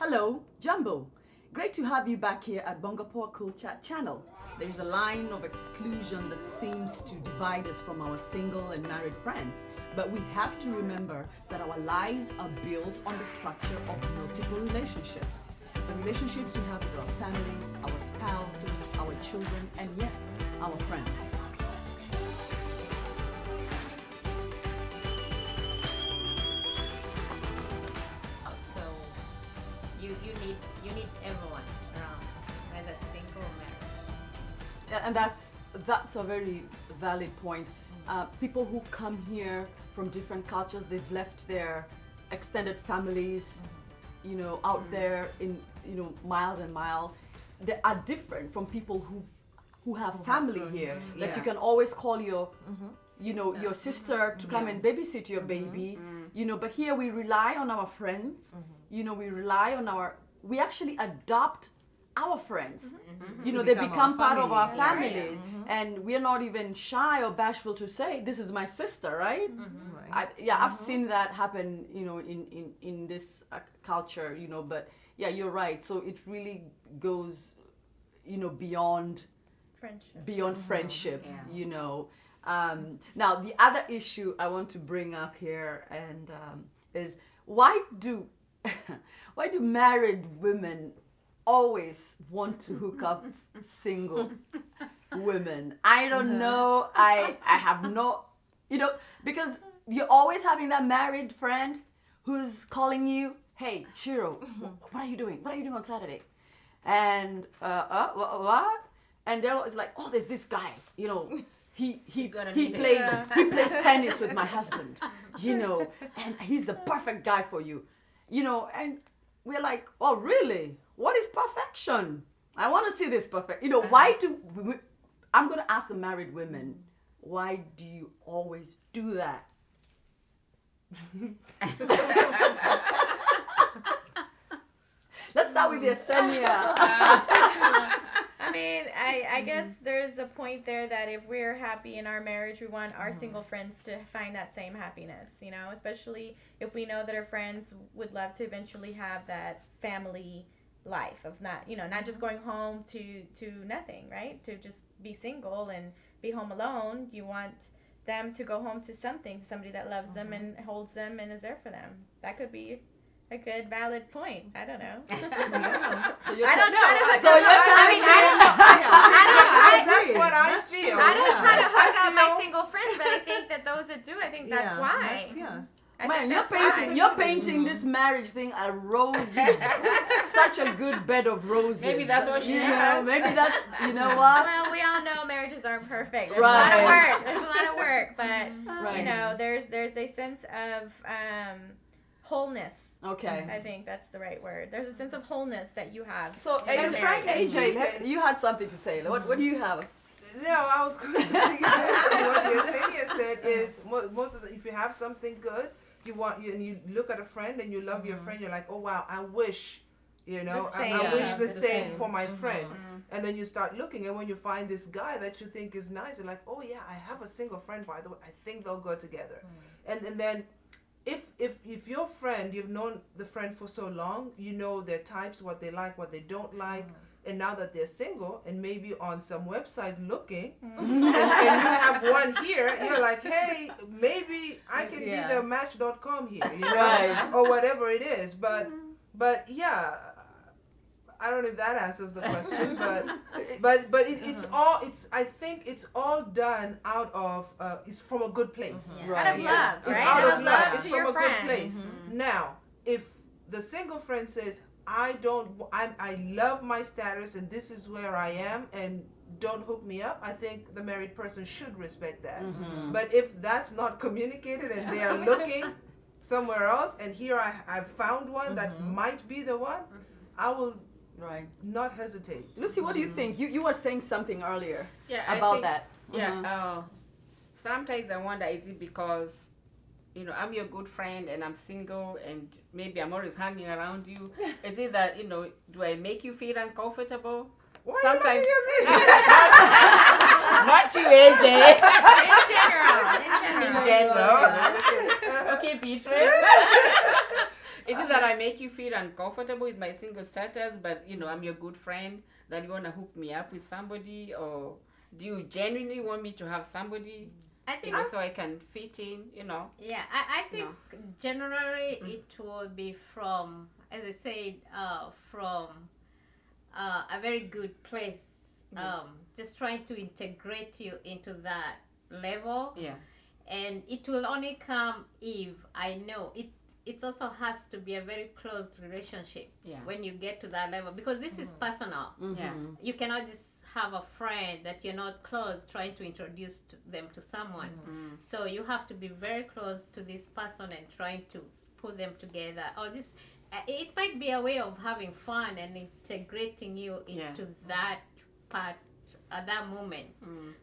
Hello, Jumbo. Great to have you back here at Bongapoa Cool Chat channel. There is a line of exclusion that seems to divide us from our single and married friends, but we have to remember that our lives are built on the structure of multiple relationships. The relationships we have with our families, our spouses, our children, and yes, our friends. So you need everyone around, whether single or married. Yeah, and that's a very valid point. People who come here from different cultures, they've left their extended families, out there in miles and miles. They are different from people who have family here. That you can always call your your sister to come and babysit your baby. But here we rely on our friends. We actually adopt our friends. They become part of our families, and we're not even shy or bashful to say, this is my sister, right? I've seen that happen in this culture, but yeah, you're right. So it really goes beyond friendship. Now the other issue I want to bring up here and is why do married women always want to hook up single women? I don't know. I have no, because you're always having that married friend who's calling you, hey, Shiro, what are you doing? What are you doing on Saturday? And what? And they're always like, oh, there's this guy, he plays tennis with my husband, and he's the perfect guy for you, and we're like, oh, really? What is perfection? I want to see this perfect. Why do I'm going to ask the married women, why do you always do that? Let's start with Yesenia. I guess there's a point there that if we're happy in our marriage, we want our single friends to find that same happiness, especially if we know that our friends would love to eventually have that family life of not just going home to nothing, right? To just be single and be home alone. You want them to go home to somebody that loves them and holds them and is there for them. That could be a good valid point. I don't know. So you're I don't try to hook so up. you're telling That's what I feel. I don't try to hook up my single friends, but I think that those that do, I think that's why. Man, you're painting this marriage thing a rosy, such a good bed of roses. Maybe that's what she has. Maybe that's, what? Well, we all know marriages aren't perfect. There's Right. a lot of work. There's a lot of work, but Right. there's a sense of wholeness. Okay. I think that's the right word. There's a sense of wholeness that you have. So, in marriage. AJ, you had something to say. What do you have? No, I was going to piggyback what Yesenia said is most of if you have something good, and you look at a friend and you love your friend, you're like, oh wow, I wish, I wish the same for my friend. And then you start looking, and when you find this guy that you think is nice, you're like, oh yeah, I have a single friend, by the way, I think they'll go together. And then if your friend, you've known the friend for so long, you know their types, what they like, what they don't like, and now that they're single and maybe on some website looking, and you have one here, you're like, hey, maybe I can be the Match.com here, Right. or whatever it is. But yeah, I don't know if that answers the question, but I think it's all done out of it's from a good place. Right. Out of love, It's right? out of love. It's to from your a friend. good place. Now, if the single friend says, I love my status and this is where I am and don't hook me up, I think the married person should respect that. But if that's not communicated and they are looking somewhere else, and here I've found one that might be the one, I will not hesitate. Lucy, what do you think? You were saying something earlier I about think, that. Yeah. Sometimes I wonder, is it because I'm your good friend and I'm single and maybe I'm always hanging around you? Is it that do I make you feel uncomfortable? Why Sometimes. you Not you, AJ. In general. In general. Okay, Beatrice. Is it that I make you feel uncomfortable with my single status, but I'm your good friend, that you want to hook me up with somebody, or do you genuinely want me to have somebody, I think so I can fit in, yeah, I think generally it will be from, as I said, from a very good place. Just trying to integrate you into that level. Yeah. And it will only come if I know it. It also has to be a very close relationship when you get to that level, because this is personal. Yeah. You cannot just have a friend that you're not close trying to introduce them to someone. So you have to be very close to this person and trying to put them together, or just it might be a way of having fun and integrating you into that part at that moment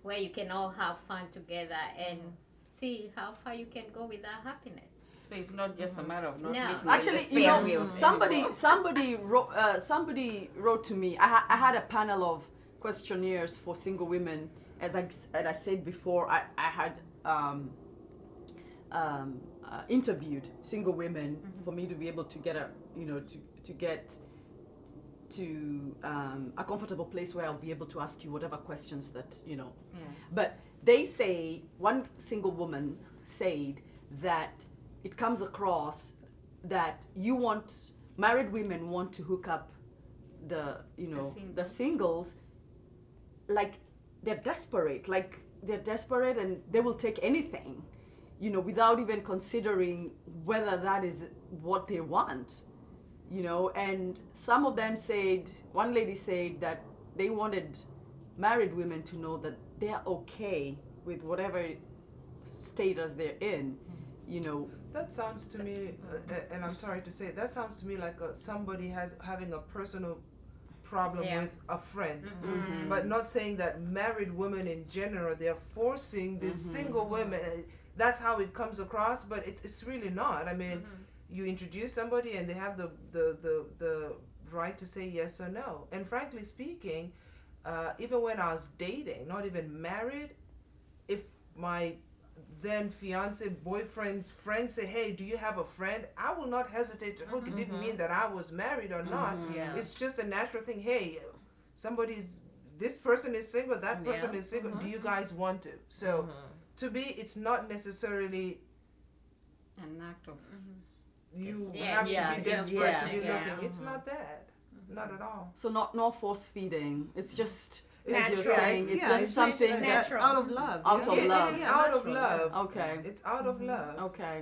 where you can all have fun together and see how far you can go with that happiness. So it's not just a matter of not No. making Actually, the spare wheel somebody wrote to me. I had a panel of questionnaires for single women. As I said before, I had interviewed single women for me to be able to get to get to a comfortable place where I'll be able to ask you whatever questions that But they say, one single woman said that it comes across that married women want to hook up the singles, like they're desperate and they will take anything, without even considering whether that is what they want, and some of them said, one lady said that they wanted married women to know that they're okay with whatever status they're in, That sounds to me, and I'm sorry to say, that sounds to me like somebody having a personal problem with a friend, but not saying that married women in general, they're forcing these single women. That's how it comes across, but it's really not. I mean, you introduce somebody and they have the right to say yes or no. And frankly speaking, even when I was dating, not even married, if my then fiance boyfriend's friend say, hey, do you have a friend, I will not hesitate to hook. It didn't mean that I was married or not. It's just a natural thing. Hey, this person is single, that person is single, do you guys want to? So to me, it's not necessarily an act of you have to be desperate to be looking. It's not that. Not at all. So not force feeding. It's just, as Natural. you're saying, it's just something that natural. Out of love. Out of love. It's out of love. Okay. It's out of love. Okay,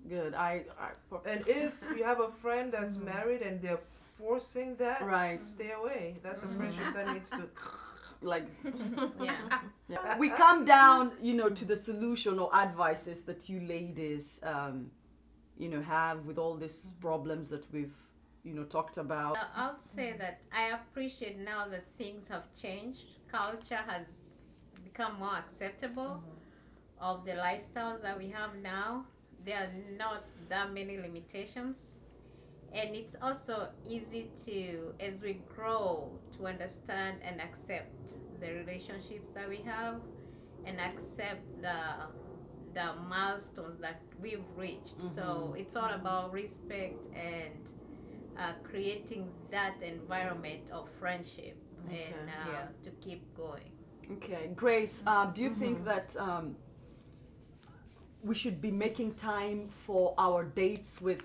good. And if you have a friend that's married and they're forcing that, Right. stay away. That's a friendship that needs to. like Yeah. we come down, to the solution or advices that you ladies, have with all these problems that we've, talked about. I'll say that I appreciate now that things have changed. Culture has become more acceptable of the lifestyles that we have now. There are not that many limitations. And it's also easy to, as we grow, to understand and accept the relationships that we have and accept the milestones that we've reached. So it's all about respect and creating that environment of friendship and to keep going. Okay, Grace, do you think that we should be making time for our dates with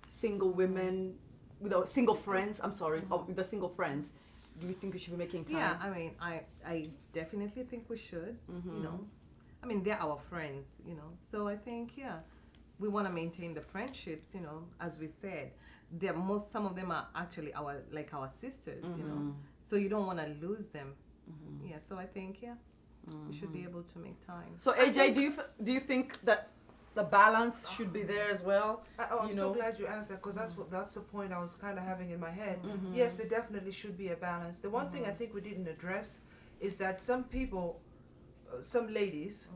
single women, with our single friends? I'm sorry, with the single friends. Do you think we should be making time? Yeah, I mean, I definitely think we should. I mean, they're our friends, So I think, we want to maintain the friendships, as we said. Some of them are actually our sisters, So you don't want to lose them. Yeah, so I think, we should be able to make time. So AJ, do you think that the balance should be there as well? I'm so glad you asked that, because that's the point I was kind of having in my head. Yes, there definitely should be a balance. The one thing I think we didn't address is that some people, some ladies,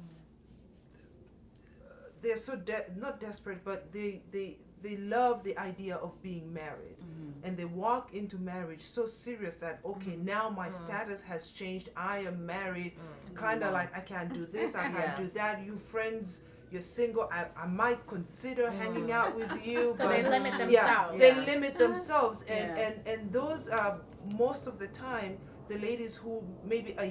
they're so not desperate, but they love the idea of being married, and they walk into marriage so serious that now my status has changed. I am married. Kind of like I can't do this, I can't do that. You friends, you're single. I might consider hanging out with you. So but they limit themselves. yeah, they Yeah. limit themselves, Yeah. and those are most of the time the ladies who maybe a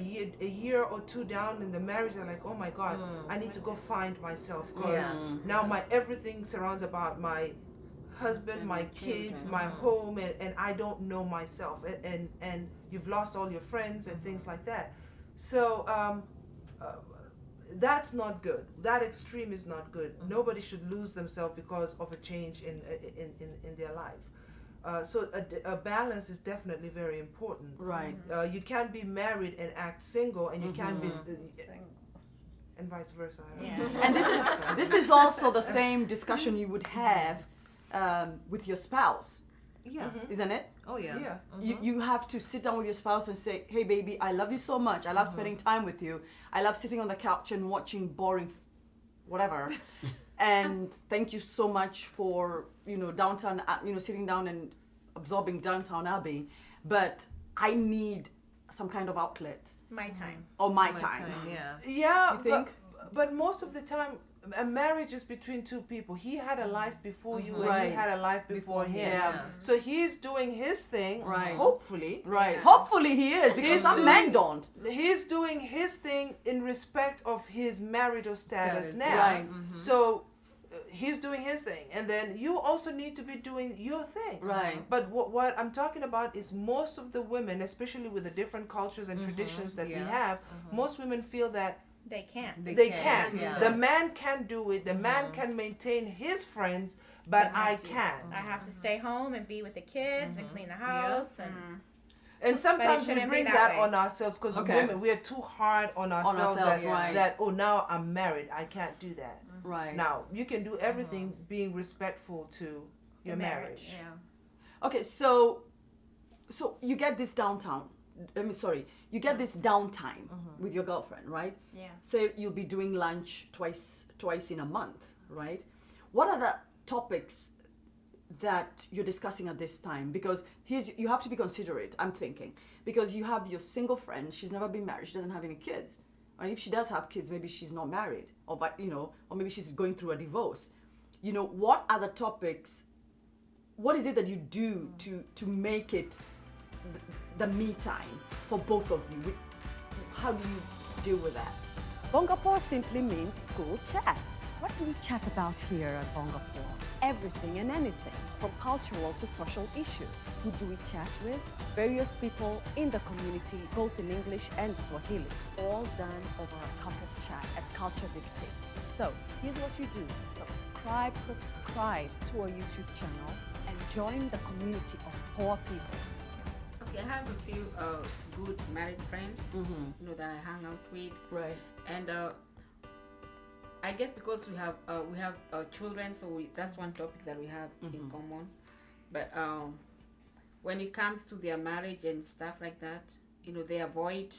year or two down in the marriage are like, oh my God, I need to go find myself, because Yeah. now my everything surrounds about my husband, And my my kids, children. my home, and I don't know myself, and you've lost all your friends and things like that. So that's not good. That extreme is not good. Nobody should lose themselves because of a change in their life. So a balance is definitely very important. Right. You can't be married and act single, and you can't be, and vice versa. Yeah. And this is also the same discussion you would have with your spouse, Yeah. isn't it? Oh yeah. Yeah. You have to sit down with your spouse and say, hey baby, I love you so much. I love spending time with you. I love sitting on the couch and watching boring whatever. And thank you so much for, downtown, sitting down and absorbing Downtown Abbey. But I need some kind of outlet My time. or my My time. Yeah. Yeah, You think? but most of the time, a marriage is between two people. He had a life before you, and Right. you had a life before him. Yeah. So he's doing his thing, Right. hopefully. Right. Yeah. Hopefully he is, because He's some doing- men don't. He's doing his thing in respect of his marital status Status, now. Right. So he's doing his thing, and then you also need to be doing your thing. Right. But what I'm talking about is most of the women, especially with the different cultures and traditions that we yeah. have, most women feel that They can't. they can't. Yeah. The man can do it. The man can maintain his friends, but I can't. I have to stay home and be with the kids and clean the house and And sometimes we shouldn't be bring that that way. on ourselves, because Okay. women, we are too hard on ourselves, ourselves, that, right. that, oh, now I'm married, I can't do that. Right. Now, you can do everything being respectful to your marriage. Yeah. Okay, so you get this you get this downtime with your girlfriend, right? Yeah. So you'll be doing lunch twice in a month, right? What are the topics that you're discussing at this time? Because you have to be considerate, I'm thinking, because you have your single friend, she's never been married, she doesn't have any kids. And if she does have kids, maybe she's not married, or maybe she's going through a divorce. What are the topics? What is it that you do to make it the me time for both of you? How do you deal with that? Bongapoa simply means cool chat. What do we chat about here at Bongapoa? Everything and anything, from cultural to social issues. Who do we chat with? Various people in the community, both in English and Swahili. All done over a cup of chai, as culture dictates. So, here's what you do. Subscribe to our YouTube channel and join the community of poor people. Okay, I have a few good married friends, that I hang out with, Right. and I guess because we have children, so that's one topic that we have in common. But when it comes to their marriage and stuff like that, they avoid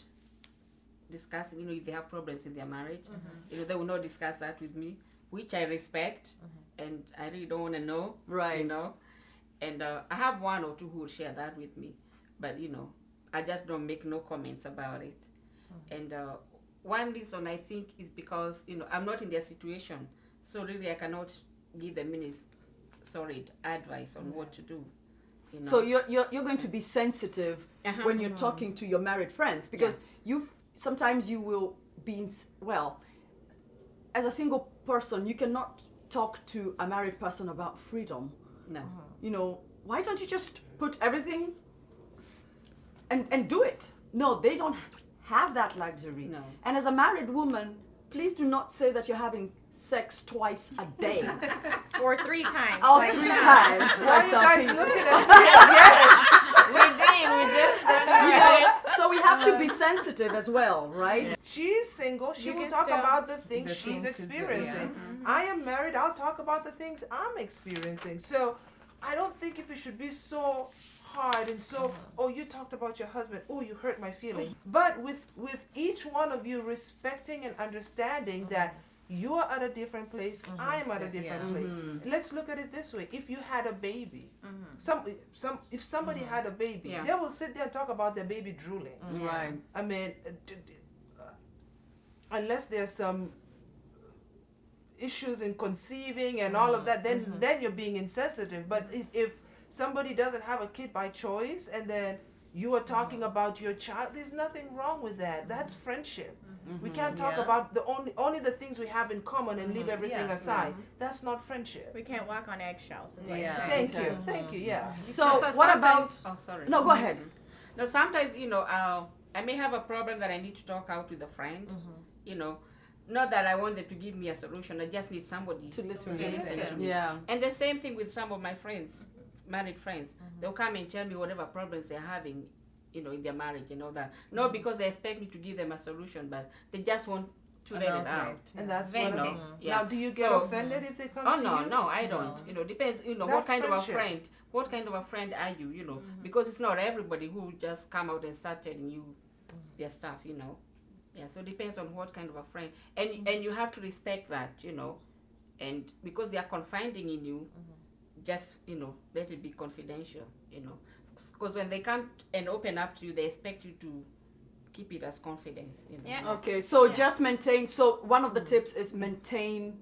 discussing. If they have problems in their marriage, they will not discuss that with me, which I respect, and I really don't want to know. Right. And I have one or two who will share that with me, but I just don't make no comments about it. And one reason I think is because I'm not in their situation, so really I cannot give them any solid advice on what to do. So you're going to be sensitive when you're talking to your married friends, because sometimes you will be as a single person, you cannot talk to a married person about freedom. No. Why don't you just put everything and do it? No, they don't have that luxury. No. And as a married woman, please do not say that you're having sex twice a day or 3 times. or like 3 that. times. Why like you some guys people. looking at me? We just don't So we have to be sensitive as well, right? She's single. She You will can talk still- about the things The she's things she's doing, experiencing. I am married. I'll talk about the things I'm experiencing. So I don't think if it should be so hard and so, oh, you talked about your husband, oh, you hurt my feelings. But with each one of you respecting and understanding that you are at a different place, I am at a different place. Let's look at it this way. If you had a baby, if somebody had a baby, Yeah. they will sit there and talk about their baby drooling. Right. I mean, unless there's some issues in conceiving and all of that, then you're being insensitive. But if somebody doesn't have a kid by choice, and then you are talking about your child, there's nothing wrong with that. That's friendship. We can't talk about the only the things we have in common and leave everything aside. That's not friendship. We can't walk on eggshells. Is what Yeah. you're saying. Thank you. Yeah. So Because what about? sometimes- Oh, sorry. No, go ahead. No, sometimes, I may have a problem that I need to talk out with a friend, not that I want them to give me a solution. I just need somebody To listen. to listen to me. Yeah. And the same thing with some of my friends, married friends. They'll come and tell me whatever problems they're having, in their marriage and all that. Not because they expect me to give them a solution, but they just want to let it out. And that's Vent. what. Yeah. Now, do you get So- offended if they come Oh to no, you? no, I don't. Depends. What That's kind of a friendship. friend? What kind of a friend are you? Because it's not everybody who just come out and start telling you their stuff. Yeah. So it depends on what kind of a friend, and you have to respect that. And because they are confiding in you, just let it be confidential. Because when they come and open up to you, they expect you to keep it as confidence. Yeah. Okay, so Yeah. just maintain. So one of the tips is maintain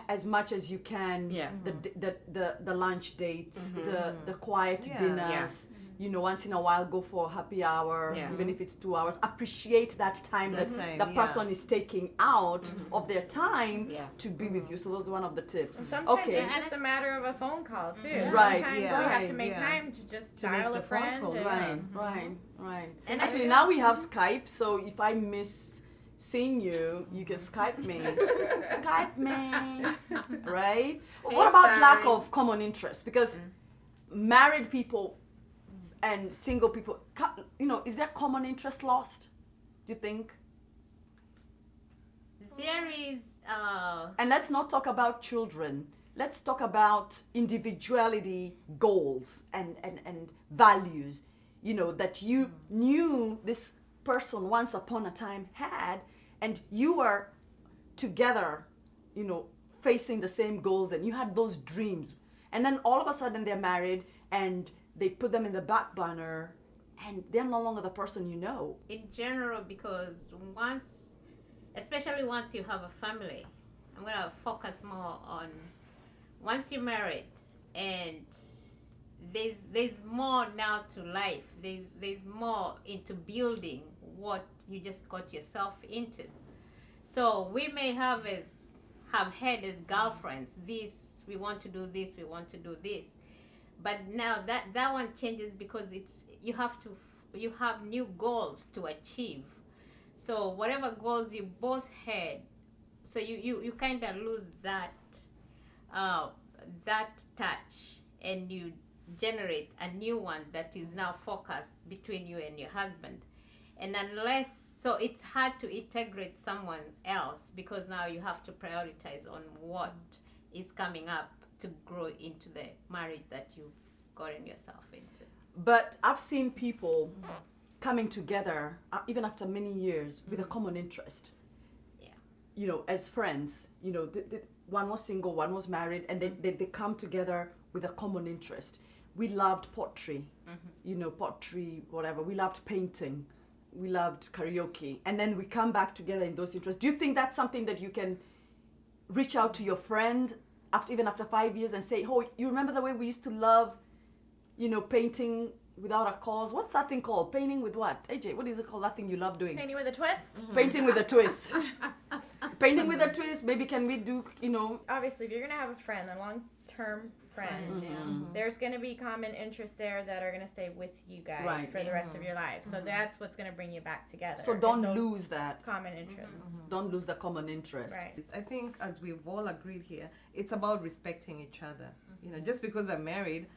as much as you can. Yeah. The lunch dates, the quiet Yeah. dinners. Once in a while, go for a happy hour, Yeah. even if it's 2 hours. Appreciate that time That that time, the yeah. person is taking out of their time Yeah. to be with you. So those are one of the tips. And sometimes Okay. it's just a matter of a phone call too. Right, Sometimes yeah. we have to Right, make yeah. time to just To make dial the a phone friend. call, and- Right. And Actually, now we have Skype, so if I miss seeing you, you can Skype me. Skype me, right? What about lack FaceTime. of common interest? Because married people and single people, is there common interest lost? Do you think? There is And let's not talk about children. Let's talk about individuality, goals, and values, that you knew this person once upon a time had, and you were together, facing the same goals, and you had those dreams. And then all of a sudden they're married, and they put them in the back burner, and they're no longer the person you know. in general, because especially once you have a family, I'm gonna focus more on once you're married, and there's more now to life. There's more into building what you just got yourself into. So we may have had as girlfriends this, we want to do this, we want to do this, but now that one changes because you have new goals to achieve. So whatever goals you both had, so you kind of lose that touch, and you generate a new one that is now focused between you and your husband. And so it's hard to integrate someone else, because now you have to prioritize on what is coming up to grow into the marriage that you've gotten yourself into. But I've seen people coming together, even after many years, with a common interest. Yeah. As friends, one was single, one was married, and they come together with a common interest. We loved pottery, pottery, whatever. We loved painting. We loved karaoke. And then we come back together in those interests. Do you think that's something that you can reach out to your friend even after 5 years and say, oh, you remember the way we used to love, painting without a cause? What's that thing called? Painting with what? AJ, what is it called, that thing you love doing? Painting with a twist. Painting with a twist. Painting with a twist. Maybe can we do, Obviously, if you're gonna have a friend, a long-term friend, there's gonna be common interests there that are gonna stay with you guys Right. for the rest of your life. So that's what's gonna bring you back together. so is don't those lose that. common interests. Don't lose the common interest. Right. I think, as we've all agreed here, it's about respecting each other. Just because I'm married,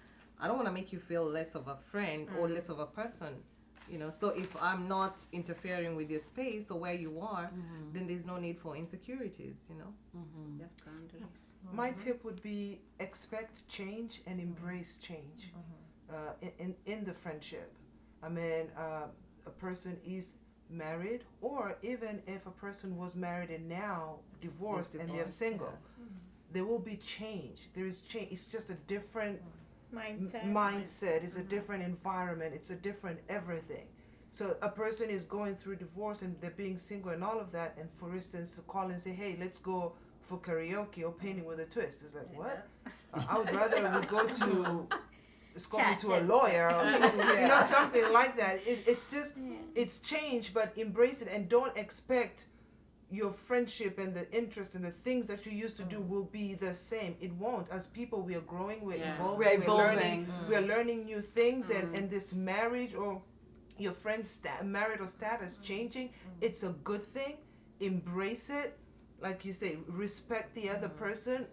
I don't want to make you feel less of a friend or less of a person. So if I'm not interfering with your space or where you are, then there's no need for insecurities. Just boundaries. My tip would be expect change and embrace change in the friendship. I mean, a person is married, or even if a person was married and now divorced and they're single, there will be change. There is change. It's just a different mindset. It's a different environment. It's a different everything. So a person is going through divorce and they're being single and all of that, and for instance, call and say, hey, let's go for karaoke or painting with a twist. It's like, what? I would rather we go to escort me to a lawyer or you know, something like that. It's just it's changed, but embrace it and don't expect your friendship and the interest and the things that you used to do will be the same. It won't. As people, we are growing, we're evolving, we're learning new things, and this marriage or your friend's marital status changing, it's a good thing. Embrace it. Like you say, respect the other person,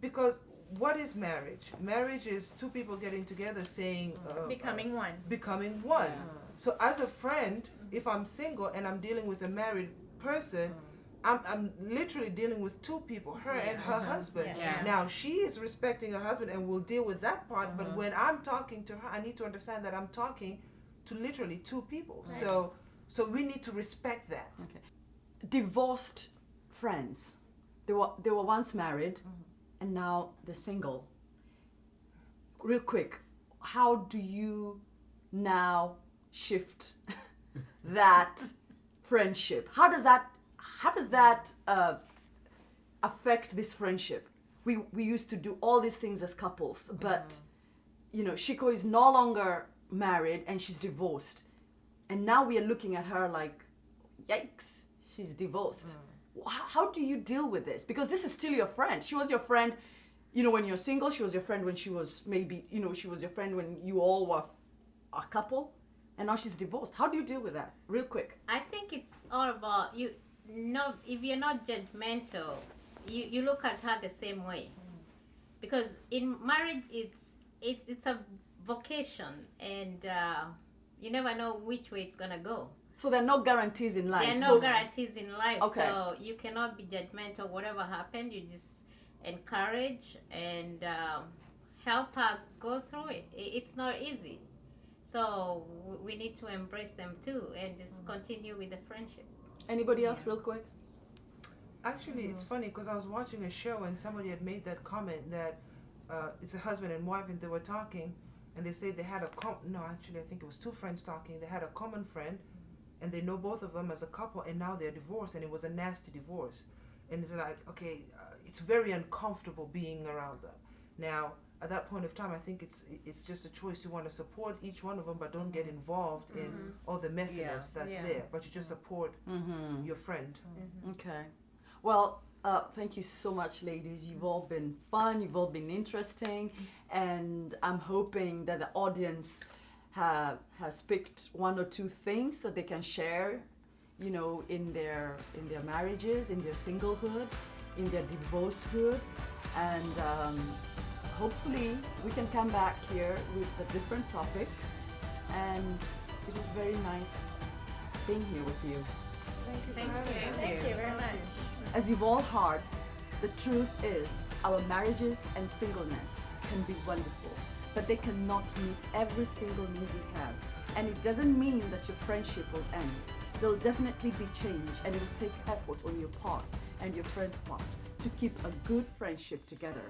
because what is marriage? Marriage is two people getting together saying Becoming one. Becoming one. So as a friend, if I'm single and I'm dealing with a married person, I'm literally dealing with two people, her and her husband. Now she is respecting her husband and will deal with that part, but when I'm talking to her, I need to understand that I'm talking to literally two people. So we need to respect that. Okay. Divorced friends, they were once married and now they're single. Real quick, how do you now shift that friendship? How does that affect this friendship? We used to do all these things as couples, but you know, Shiko is no longer married and she's divorced, and now we are looking at her like, yikes, she's divorced. How do you deal with this? Because this is still your friend. She was your friend, you know, when you're single. She was your friend when she was maybe, you know, she was your friend when you all were a couple, and now she's divorced. How do you deal with that? Real quick. I think it's all about if you're not judgmental, you look at her the same way, because in marriage it's a vocation, and you never know which way it's gonna go. So there are no guarantees in life. There are no guarantees in life. Okay. So you cannot be judgmental. Whatever happened, you just encourage and help her go through it. It's not easy. So we need to embrace them too and just continue with the friendship. Anybody else, real quick? Actually, it's funny because I was watching a show and somebody had made that comment that it's a husband and wife and they were talking and they said they had actually I think it was two friends talking. They had a common friend and they know both of them as a couple, and now they're divorced, and it was a nasty divorce. And it's like, okay, it's very uncomfortable being around them. Now, at that point of time, I think it's just a choice. You want to support each one of them, but don't get involved in all the messiness that's there. But you just support your friend. Okay. Well, thank you so much, ladies. You've all been fun. You've all been interesting, and I'm hoping that the audience has picked one or two things that they can share, you know, in their marriages, in their singlehood, in their divorcehood, and hopefully we can come back here with a different topic. And it was very nice being here with you. Thank you very much. As you've all heard, the truth is our marriages and singleness can be wonderful, but they cannot meet every single need we have. And it doesn't mean that your friendship will end. There'll definitely be change, and it will take effort on your part and your friend's part to keep a good friendship together.